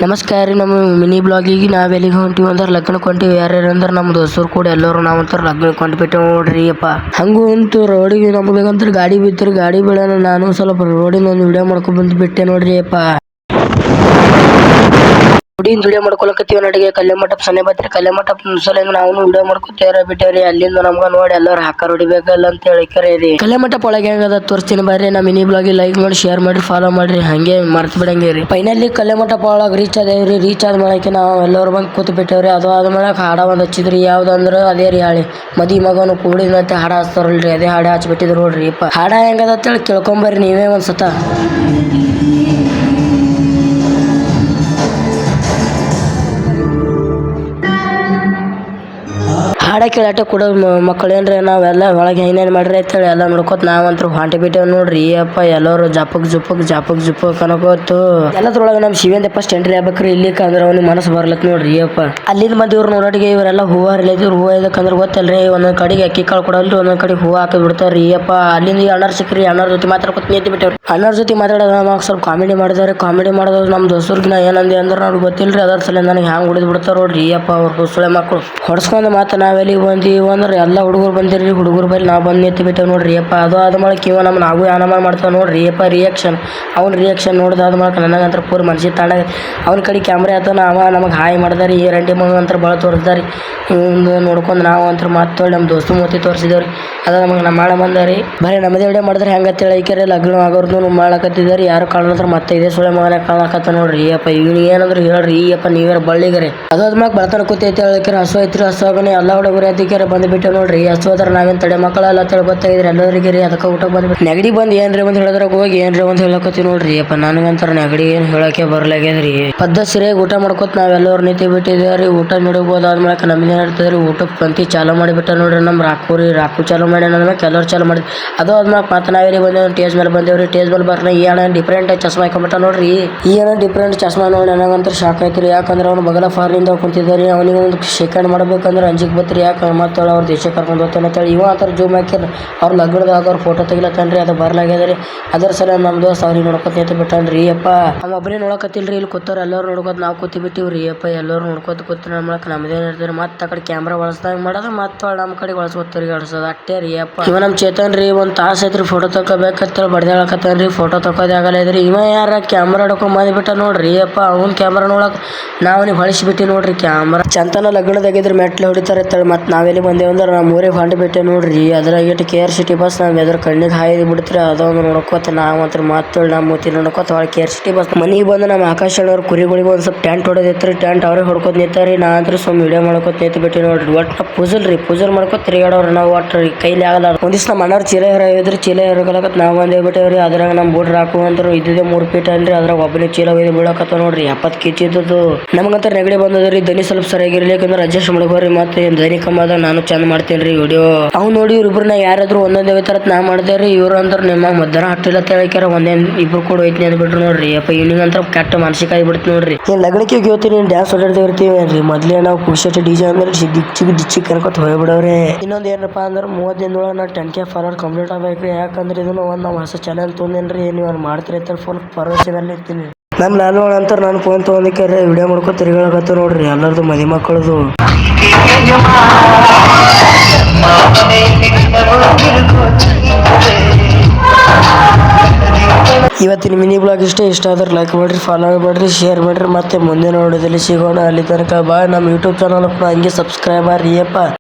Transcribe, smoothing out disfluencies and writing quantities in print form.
ನಮಸ್ಕಾರ ರೀ. ನಮ್ಮ ಮಿನಿ ಬ್ಲಾಗಿಗೆ ನಾವು ಎಲ್ಲಿಗೆ ಹೊಂಟಿವಿ ಅಂದ್ರೆ ಲಗ್ನಕ್ಕೆ ಹೊಂಟಿವಿ. ಯಾರ್ಯಾರು ಅಂದ್ರೆ ನಮ್ಮ ದೋಸ್ತರು ಕೂಡ ಎಲ್ಲರೂ ನಾವಂತರ ಲಗ್ನಕ್ಕೆ ಹೊಂಟ್ಬಿಟ್ಟೆ ನೋಡ್ರಿ ಅಪ್ಪ. ಹಂಗೂ ಅಂತೂ ರೋಡಿಗೆ ನಮ್ಗಂತ ಗಾಡಿ ಬಿತ್ತರಿ. ಗಾಡಿ ಬೀಳೋಣ ನಾನು ಸ್ವಲ್ಪ ರೋಡಿನ ಒಂದು ವಿಡಿಯೋ ಮಾಡ್ಕೊಂಡು ಬಂದ್ಬಿಟ್ಟೆ ನೋಡ್ರಿ ಅಪ್ಪ. ಹುಡಿಯಿಂದ ವಿಡಿಯೋ ಮಾಡ್ಕೊಳಕತ್ತೀವಿ. ನಡಿಗೆ ಕಲ್ಯಾಣ ಮಂಟಪ ಸನ್ನೆ ಬತ್ರಿ. ಕಲ್ಯಾಣ ಮಂಟಪ ಸಲ ನಾವು ವಿಡಿಯೋ ಮಾಡ್ಕೊತೇವ್ರ ಬಿಟ್ಟೇವ್ರಿ. ಅಲ್ಲಿಂದ ನಮ್ಗ ನೋಡಿ ಎಲ್ಲರೂ ಹಾಕಾರ ಹೊಡಿಬೇಕಲ್ಲ ಅಂತ ಹೇಳಿಕರೆ ರೀ. ಕಲ್ಯಾಣ ಮಂಟಪ ಒಳಗೆ ಹೆಂಗದ ತೋರಿಸ್ತೀನಿ ಬರ್ರಿ. ನಮ್ಮ ಮಿನಿ ಬ್ಲಾಗಿ ಲೈಕ್ ಮಾಡಿ, ಶೇರ್ ಮಾಡಿ, ಫಾಲೋ ಮಾಡ್ರಿ. ಹಂಗೆ ಮರ್ತು ಬಿಡಂಗೆ ರೀ. ಫೈನಲಿ ಕಲ್ಯಾಣ ಮಂಟಪ ಒಳಗೆ ರೀಚ್ ಆದೇವ್ರಿ. ರೀಚ್ ಆದ ಮಾಡಕ್ಕೆ ನಾವು ಎಲ್ಲರೂ ಬಂದು ಕೂತ್ ಬಿಟ್ಟೇವ್ರಿ. ಅದು ಆದ ಮಾಡಕ್ಕೆ ಹಾಡ ಒಂದು ಹಚ್ಚಿದ್ರಿ. ಯಾವ್ದಂದ್ರೆ ಅದೇ ರೀ ಹಾಳಿ ಮದಿ ಮಗನು ಕೂಡಿದಂತೆ ಹಾಡ ಹಚ್ತಾರಲ್ರಿ, ಅದೇ ಹಾಡ ಹಚ್ಬಿಟ್ಟಿದ್ರು ನೋಡ್ರಿ ಅಪ್ಪ. ಹಾಡ ಹೆಂಗದ ಅಂತೇಳಿ ಕೇಳ್ಕೊಂಬರ್ರಿ ನೀವೇ ಒಂದ್ಸತ. ಹಾಡ ಕೇಳಾಟ ಕೂಡ ಮಕ್ಕಳು ಏನ್ರಿ ನಾವೆಲ್ಲ ಒಳಗೆ ಏನೇನು ಮಾಡ್ರಿ ಅಂತೇಳಿ ಎಲ್ಲ ನೋಡ್ಕೊತ ನಾವಂತೂ ಹೊಂಟಿ ಬಿಟ್ಟೇವ್ ನೋಡ್ರಿ ಅಪ್ಪ. ಎಲ್ಲರೂ ಜಪಕ್ ಜುಪಕ್ ಅನ್ಕೋತು. ಎಲ್ಲದ್ರೊಳಗೆ ನಮ್ಮ ಶಿವೇಂದ್ರ ಫಸ್ಟ್ ಎಂಟ್ರಿ ಆಗ್ಬೇಕ್ರಿ. ಇಲ್ಲಿಕ್ಕೆ ಅಂದ್ರೆ ಅವ್ನಿಗೆ ಮನಸ್ಸು ಬರ್ಲತ್ ನೋಡ್ರಿ ಅಪ್ಪ. ಅಲ್ಲಿಂದ ಬಂದು ಇವ್ರು ನೋಡೋಟಿಗೆ ಇವರೆಲ್ಲ ಹೂವ ರಿಲೇತಿವ್ರು. ಹೂವ ಇದಕ್ಕಂದ್ರೆ ಗೊತ್ತಲ್ರಿ, ಒಂದೊಂದ್ ಕಡೆಗೆ ಅಕ್ಕಿ ಕಾಳು ಕೊಡಲ್ರಿ, ಒಂದೊಂದ್ ಕಡೆಗೆ ಹೂವ ಹಾಕಿ ಬಿಡ್ತಾರ್ರಿ ಅಪ್ಪ. ಅಲ್ಲಿಂದ ಅಣ್ಣಾರ್ ಸಿಕ್ಕ್ರಿ. ಅಣ್ಣಾರ್ ಜೊತೆ ಮಾತಾಡ್ಕೊತ ನಿಂತು ಬಿಟ್ಟೇವ್ರಿ. ಅಣ್ಣಾರ್ ಜೊತೆ ಮಾತಾಡೋದು ನಮಗೆ ಸ್ವಲ್ಪ ಕಾಮಿಡಿ ಮಾಡಿದಾರೆ. ಕಾಮಿಡಿ ಮಾಡೋದು ನಮ್ಮ ದೋಸ್ತರ್ಗಿನ ಏನಂದೆ ಅಂದ್ರೆ ಅವ್ರಿಗೆ ಗೊತ್ತಿಲ್ರಿ. ಅದರ ಸಲ ನನಗೆ ಹ್ಯಾಂಗ್ ಹೊಡೆದು ಬಿಡ್ತಾರ ನೋಡ್ರಿ ಅಪ್ಪ. ಅವ್ರ ಸುಳೆ ಮಕ್ಕಳು ಹೊಡ್ಸ್ಕೊಂಡ್ ಮಾತು ನಾವೆಲ್ಲಿಗೆ ಬಂದೀವಿ ಅಂದ್ರೆ ಎಲ್ಲ ಹುಡುಗರು ಬಂದಿರ್ರಿ. ಹುಡುಗರು ಬಲ್ಲಿ ನಾವು ಬಂದು ನಿಂತು ಬಿಟ್ಟೇವ್ ನೋಡ್ರಿ ಅಪ್ಪ. ಅದು ಆದ ಮಾಡಕ್ಕೆ ಇವ ನಮ್ಮ ನಾವು ಆನಮ ಮಾಡ್ತಾವ ನೋಡ್ರಿ ಅಪ್ಪ. ಅವ್ನ ರಿಯಾಕ್ಷನ್ ನೋಡಿದಾದ ಮಾಡಕ್ಕೆ ನನಗಂತ ಪೂರ ಮನ್ಸಿಗೆ ತಾಣಾಗ ಅವ್ನ ಕಡೆ ಕ್ಯಾಮ್ರಾ ಆತ. ಅವ ನಮಗೆ ಹಾಯ್ ಮಾಡ್ದಾರಿ. ಈ ರಂಡಿ ಮಗ ಅಂತ ಭಾಳ ತೋರಿಸ್ದಾರಿ. ಇವ್ನು ನೋಡ್ಕೊಂಡು ನಾವು ಅಂತ ಮಾತೇಳಿ ನಮ್ಮ ದೋಸ್ತು ಮೂತಿ ತೋರಿಸಿದೇವ್ರಿ. ಅದ ನಮಗೆ ನಮ್ಮ ಮಾಡ ಬಂದಾರಿ. ಬರೀ ನಮ್ಮದೇ ವಿಡಿಯೋ ಮಾಡಿದ್ರೆ ಹೆಂಗತ್ತ ಹೇಳಿಕರೆ ಲಗ್ನ ಆಗೋರ್ದು ಮಾಡಕತ್ತಿದ್ದಾರೆ. ಯಾರು ಕಾಣಂದ್ರೆ ಮತ್ತೆ ಇದೇ ಸುಳೆ ಮಗನ ಕಾಣಕತ್ತ ನೋಡ್ರಿ ಅಪ್ಪ. ಇವ್ನು ಏನಂದ್ರೆ ಹೇಳ್ರಿ ಈ ಅಪ್ಪ ನೀವ್ಯಾರ ಬಳ್ಳಿಗರೆ ಅದಾದ್ಮ್ಯಾಗ ಬೆಳತನ ಕೂತೈತೆ ಹೇಳಿಕರೆ ಹಸು ಐತ್ರಿ. ಹಸು ಆಗನೆ ಎಲ್ಲ ಹುಡುಗರು ಅದಕ್ಕೆ ಬಂದುಬಿಟ್ಟು ನೋಡ್ರಿ. ಹಸು ಹೋದ್ರೆ ನಾವೇನು ತಡೆ ಮಕ್ಕಳೆಲ್ಲ ತಡೆ ಗೊತ್ತಾಗಿದ್ರಿ ಎಲ್ಲರಿಗೆ ರೀ. ಅದಕ್ಕೆ ಊಟಕ್ಕೆ ಬಂದ್ಬಿಟ್ಟು ನೆಗಡಿ ಬಂದು ಏನ್ರಿ ಒಂದು ಹೇಳಿದ್ರಾಗ ಹೋಗಿ ಏನ್ರಿ ಒಂದು ಹೇಳಕತ್ತಿ ನೋಡ್ರಿ ಅಪ್ಪ. ನನಗಂತರ ನೆಗಡಿ ಏನು ಹೇಳಕ್ಕೆ ಬರ್ಲಾಗ್ಯದ್ರಿ. ಪದ್ಧತಿ ಸರಿಯಾಗಿ ಊಟ ಮಾಡ್ಕೊತ ನಾವೆಲ್ಲರೂ ನಿಂತು ಬಿಟ್ಟಿದ್ದೇವ್ರಿ. ಊಟ ನೋಡಬಹುದು ಆದ್ಮೇಲೆ ನಮ್ಗೆ ಹೇಳ್ತಿದ್ರಿ ಊಟಕ್ಕೆ ಪಂಕ್ತಿ ಚಾಲೂ ಮಾಡಿಬಿಟ್ಟ ನೋಡ್ರಿ. ನಮ್ಮ ರಾಕು ಚಾಲೂ ಮಾಡಿ ನಮ್ಗೆ ಎಲ್ಲರೂ ಚಾಲೂ ಮಾಡಿದ್ವಿ. ಅದು ಆದ್ಮೇಲೆ ಮತ್ತೆ ನಾವೇಲಿ ಬಂದೇವ್ರಿ. ಟೇಜ್ ಮೇಲೆ ಬಂದೇವ್ರಿ. ಟೇಜ್ ಮೇಲೆ ಬರ್ನ ಈ ಅಣ್ಣ ಡಿಫ್ರೆಂಟ್ ಚಸ್ಮಾ ಹಾಕೊಂಬಿಟ್ಟ ನೋಡ್ರಿ. ಈ ಅಣ್ಣ ಡಿಫ್ರೆಂಟ್ ಚಸ್ಮಾ ನೋಡಿ ನನಗಂತ ಶಾಕ್ ಆಯ್ತು ರೀ. ಯಾಕಂದ್ರೆ ಅವ್ನು ಬಗಲ ಫಾರ್ನಿಂದ ಕುಂತಿದ್ದಾರೆ. ಅವನಿಗೆ ಒಂದು ಸೆಕೆಂಡ್ ಮಾಡ್ಬೇಕಂದ್ರೆ ಅಂಜಿಕ್ ಬತ್ರಿ. ಯಾಕಂದ್ರೆ ಮತ್ತೆ ಅವ್ರ ದೇಶ ಕರ್ಕೊಂಡು ಹೋಗ್ತಾನೆ ಅಂತೇಳಿ ಇವ ಆ ಥರ ಜೂಮ್ ಹಾಕಿದ್ರೆ ಅವ್ರು ಲಗ್ನದಾಗ ಅವ್ರ ಫೋಟೋ ತೆಗಿಲತ್ತನ್ರಿ. ಅದು ಬರ್ಲಾಗ್ಯದ್ರಿ. ಅದರ ಸಲ ನಮ್ಮ ದೋಸ್ತ ಅವ್ರಿಗೆ ನೋಡ್ಕೊತ ನಿಂತು ಬಿಟ್ಟನ್ರಿ ಅಪ್ಪ. ಅವ್ನು ಒಬ್ಬನೇ ನೋಡಕತ್ತಿಲ್ರಿ. ಇಲ್ಲಿ ಕೂತವ್ರು ಎಲ್ಲರೂ ನೋಡ್ಕೊತ ನಾವು ಕೂತಿ ಬಿಟ್ಟಿವ್ರಿ ಅಪ್ಪ. ಎಲ್ಲರೂ ನೋಡ್ಕೊತ ಕೂತಿನ ಮಾಡಕ್ಕೆ ನಮ್ದೇನು ಇರ್ತಾರೆ. ಮತ್ತೆ ಆ ಕಡೆ ಕ್ಯಾಮ್ರಾ ಬಳಸ್ದಾಗ ಮಾಡೋದು ಮತ್ತೆ ನಮ್ಮ ಕಡೆ ಬಳಸ್ಕೊತೀರಿ ಅಡ್ಸೋದು ಅಟ್ಟೇ ರೀ ಅಪ್ಪ. ಇವ ನಮ್ಮ ಚೇತನ್ ರೀ. ಒಂದು ತಾಸು ಐತ್ರಿ ಫೋಟೋ ತಗೋಬೇಕಂತೇಳಿ ಬಡ್ದಾಳಕತ್ತಾನ್ರಿ. ಫೋಟೋ ತಗೋದು ಆಗಲ್ಲ ಇದ್ರಿ. ಇವ ಯಾರ ಕ್ಯಾಮ್ರಾ ಹಿಡ್ಕೊಂಡ್ ಬಂದ್ಬಿಟ್ಟ ನೋಡ್ರಿ ಅಪ್ಪ. ಅವ್ನ ಕ್ಯಾಮ್ರಾ ನೋಡಕ್ ನಾವು ನೀವು ಹೊಳಿಸಿಬಿಟ್ಟು ನೋಡ್ರಿ ಕ್ಯಾಮ್ರಾ. ಚಂತನ ಲಗ್ನದಾಗಿದ್ರೆ ಮೆಟ್ಲು ಹೊಡಿತಾರೆ ಅಂತೇಳಿ ಮತ್ತೆ ನಾವೆಲ್ಲಿ ಬಂದೇವು ಅಂದ್ರೆ ನಾವು ಊರಿಗೆ ಹೊಂಟು ಬಿಟ್ಟೆ ನೋಡ್ರಿ. ಅದ್ರಾಗ ಇಟ್ಟು KRCT ಬಸ್ ನಾವು ಎದ್ರ ಕಣ್ಣಿಗೆ ಹಾಯ್ದು ಬಿಡ್ತೀರಿ. ಅದೊಂದು ನೋಡ್ಕೋತ ನಾವು ಅಂತ ಮಾತು ನಮ್ಮ ಮೂತಿ ನೋಡ್ಕೋತ ಹೊಳೆ KRCT ಬಸ್ ಮನೆಗೆ ಬಂದು ನಮ್ಮ ಆಕಾಶ ಅವ್ರ ಕುರಿಗಳಿಗೆ ಒಂದು ಸ್ವಲ್ಪ ಟೆಂಟ್ ಹೊಡೆದಿತ್ರಿ. ಟೆಂಟ್ ಅವ್ರಿಗೆ ಹೊಡ್ಕೋತ ನಿಂತಾರಿ. ನಾ ಅಂದ್ರೆ ಸುಮ್ಮನೆ ವಿಡಿಯೋ ಮಾಡ್ಕೋತ ನಿಂತು ಬಿಟ್ಟು ನೋಡ್ರಿ. ಒಟ್ಟು ಪೂಜಲ್ ಮಾಡ್ಕೋತ ತಿರುಗಾಡೋರು ನಾವು. ಒಟ್ಟು ಕೈಲಿ ಆಗಲ್ಲ. ಒಂದಿವ್ಸ ನಮ್ಮ ಅಣ್ಣವ್ರು ಚೀಲ ಇದ್ರಿ. ಚೀಲ ಇರಕಲಕತ್ ನಾವು ಬಂದೇ ಬಿಟ್ಟೇವ್ರಿ. ಅದ್ರಾಗ ನಮ್ಮ ಬುಡ್ರ ಹಾಕು ಅಂತಾರೆ ಇದ್ದಿದ್ದೆ 3 ಫೀಟ್ ಅಲ್ರಿ. ಅದ್ರಾಗ ಒಬ್ಬನೇ ಚೀಲ ಒಯ್ದು ಬೀಳಕತ್ತ ನೋಡ್ರಿ. 70 kg ಇದ್ದದ್ದು. ನಮಗಂತ ನೆಗಡಿ ಬಂದದ್ರಿ. ದನಿ ಸ್ವಲ್ಪ ಸರಿಯಾಗಿರ್ಲಿ ಯಾಕಂದ್ರೆ ಅಡ್ಜಸ್ಟ್ ಮಾಡ್ಕೋರಿ. ಮತ್ತೆ ದನಿ ಕಮ್ಮದ ನಾನು ಚಂದ ಮಾಡ್ತೇನೆ ರೀ ವಿಡಿಯೋ. ಅವ್ನು ನೋಡಿ ಇವ್ರಿಬ್ರನ್ನ ಯಾರಾದ್ರೂ ಒಂದೊಂದೇ ಹೋಯ್ತಾರತ್ ನಾ ಮಾಡಿದೇವ್ರಿ. ಇವ್ರು ಅಂದ್ರೆ ನಿಮ್ಮ ಮಧ್ಯಾಹ್ನ ಹಟ್ಟಿಲ್ಲ ಅಂತ ಹೇಳಿಕ್ಯಾರ ಒಂದೇನು ಇಬ್ರು ಕೂಡ ಹೋಯ್ತೀನಿ ಅಂದ್ಬಿಟ್ರು ನೋಡ್ರಿ ಅಪ್ಪ. ಇವ್ನಿಂಗ್ ಅಂತ ಕೆಟ್ಟ ಮಾನಸಿಕ ಆಗಿಬಿಡ್ತು ನೋಡ್ರಿ. ಏನ್ ಲಗ್ನಕ್ಕೆ ಹೋಗ್ತೀನಿ ಡ್ಯಾನ್ಸ್ ಹೊಡಿರ್ತೀವಿ ಮೊದ್ಲೇ ನಾವು ಪುಕ್ಷಟ DJ ಅಂದ್ರೆ ಡಿಚ್ಚಿ ಕರ್ಕೊತ ಹೋಗ್ಬಿಡವ್ರೆ. ಇನ್ನೊಂದು ಏನಪ್ಪ ಅಂದ್ರೆ 30 ದಿನದೊಳಗೆ ನಾ 10K ಫಾಲೋವರ್ ಕಂಪ್ಲೀಟ್ ಆಗ್ಬೇಕ್ರಿ. ಯಾಕಂದ್ರೆ ಇದನ್ನು ಒಂದು ನಾವು ಹೊಸ ಚಾನಲ್ ತೊಂದೇನ್ರಿ. ನೀವು ಮಾಡ್ತೀರಿ ಅಂತ ಫುಲ್ ಭರವಸೆ ಮೇಲೆ ಇರ್ತೀನಿ. ನಾನು ನಂತರ ನಾನು ಫೋನ್ ತೊಗೊಂಡಿಕ್ಕೆ ವಿಡಿಯೋ ಮಾಡ್ಕೊ ತಿರುಗಾಡಕತ್ತ ನೋಡ್ರಿ. ಎಲ್ಲರದು ಮದಿ ಮಕ್ಕಳದು. ಇವತ್ತಿನ ಮಿನಿ ಬ್ಲಾಗ್ ಇಷ್ಟ ಆದ್ರೆ ಲೈಕ್ ಮಾಡ್ರಿ, ಫಾಲೋ ಮಾಡ್ರಿ, ಶೇರ್ ಮಾಡ್ರಿ. ಮತ್ತೆ ಮುಂದೆ ನೋಡೋದಲ್ಲಿ ಸಿಗೋಣ. ಅಲ್ಲಿ ತನಕ ಬಾಯ್. ನಮ್ಮ ಯೂಟ್ಯೂಬ್ ಚಾನಲ್ ಹಂಗೆ ಸಬ್ಸ್ಕ್ರೈಬ್ ಆಗ್ರಿ ಅಪ್ಪ.